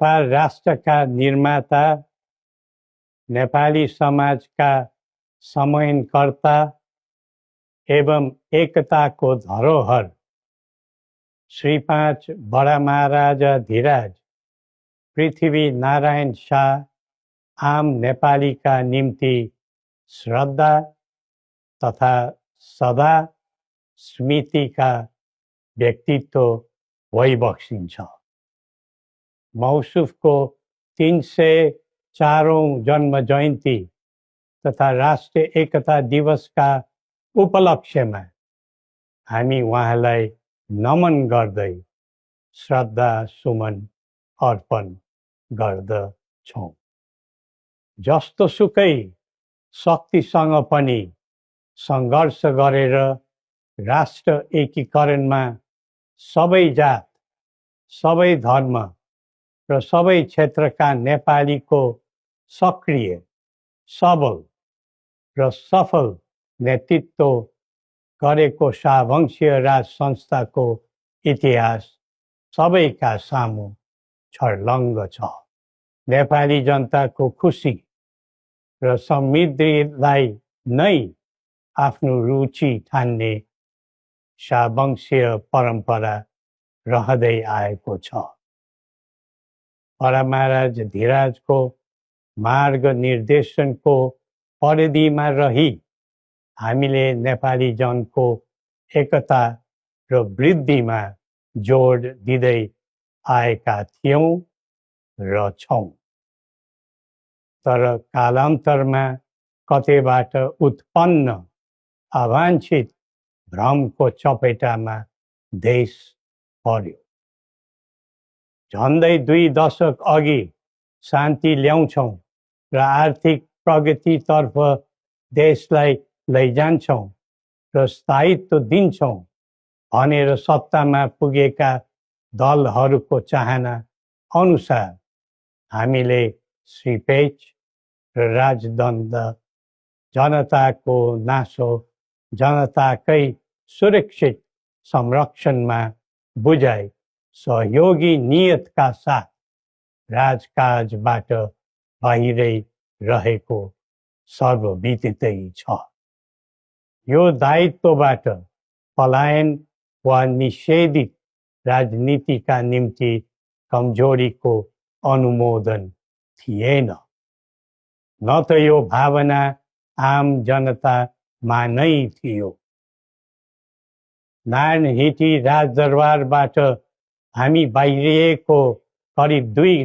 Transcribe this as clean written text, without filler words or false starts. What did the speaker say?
नेपाल राष्ट्रका निर्माता, नेपाली समाजका समन्वयकर्ता एवं एकताको धरोहर श्री 5 बडा महाराजा धीराज पृथ्वी नारायण शाह आम नेपालीका निम्ति श्रद्धा तथा सदा स्मृतिका व्यक्तित्व भइबक्सिन्छ। मौसुफको 304औं जन्म जयन्ती तथा राष्ट्रिय एकता दिवसका उपलक्ष्यमा हामी उहाँलाई नमन गर्दै श्रद्धा सुमन अर्पण गर्दछौँ। जस्तोसुकै शक्तिसँग पनि सङ्घर्ष गरेर राष्ट्र एकीकरणमा सबै जात, सबै धर्म र सबै क्षेत्रका नेपालीको सक्रिय, सबल र सफल नेतृत्व गरेको शाहवंशीय राज संस्थाको इतिहास सबैका सामु छर्लङ्ग छ। नेपाली जनताको खुसी र समृद्धिलाई नै आफ्नो रुचि ठान्ने शाहवंशीय परम्परा रहँदै आएको छ। बडा महाराज धीराजको मार्ग निर्देशनको परिधिमा रही हामीले नेपाली जनको एकता र वृद्धिमा जोड दिँदै आएका थियौँ र छौँ। तर कालान्तरमा कतैबाट उत्पन्न अवाञ्छित भ्रमको चपेटामा देश पर्यो। झन्डै 2 दशक अघि शान्ति ल्याउँछौँ र आर्थिक प्रगतितर्फ देशलाई लैजान्छौँ र स्थायित्व दिन्छौँ भनेर सत्तामा पुगेका दलहरूको चाहना अनुसार हामीले श्री 5 र राजदण्ड जनताको नासो जनताकै सुरक्षित संरक्षणमा बुझाइ सहयोगी नियतका साथ राजकाजबाट बाहिरै रहेको सर्वविदितै छ। यो दायित्वबाट पलायन वा निषेधित राजनीतिका निम्ति कमजोरीको अनुमोदन थिएन, न त यो भावना आम जनतामा नै थियो। नारायणहिटी राजदरबारबाट हामी बाहिरिएको करिब 2